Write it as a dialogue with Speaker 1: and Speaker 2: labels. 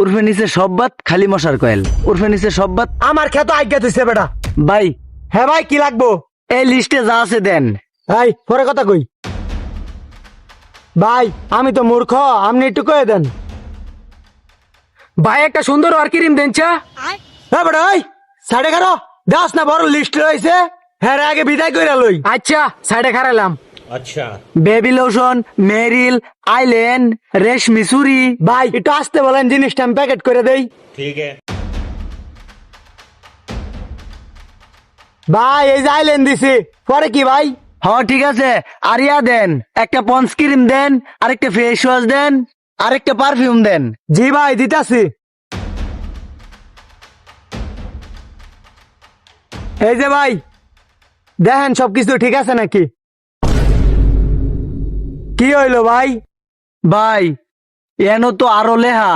Speaker 1: উর্ফে নিচে সব বাত খালি মশার কয়েল। উর্ফে নিচে সব বাত।
Speaker 2: আমার খেত আজ্ঞা দিছে বেটা।
Speaker 1: ভাই
Speaker 2: হ্যাঁ ভাই, কি লাগবো?
Speaker 1: এই লিস্টে যা আছে দেন।
Speaker 2: ভাই পরে কথা কই। ভাই আমি তো মূর্খ, আপনি একটু কয়ে দেন।
Speaker 3: ভাই একটা সুন্দর আর ক্রিম দেন চা।
Speaker 2: হ্যাঁ বেটা, ওই 11:30 দাস না বড় লিস্ট রয়েছে। হ্যাঁ রে, আগে বিদায় কইরা লই।
Speaker 3: আচ্ছা সাইডে খারাইলাম।
Speaker 1: বেবি লোশন, মেরিল, আইল্যান্ড, রেশমি চুরি।
Speaker 2: ভাই একটু আসতে বলেন, জিনিসটা আমি প্যাকেট করে দেই।
Speaker 4: ठीक है।
Speaker 2: ভাই এই যে আইলেন দিছি, পরে কি ভাই?
Speaker 1: হ্যাঁ ঠিক আছে, আরিয়া দেন, একটা পন্স ক্রিম দেন, আরেকটা ফেস ওয়াশ দেন, আরেকটা পারফিউম দেন।
Speaker 2: জি ভাই দিতাছি। এই যে ভাই দেখেন সবকিছু ঠিক আছে নাকি? কি হইলো ভাই?
Speaker 1: ভাই এনো তো আরো লেহা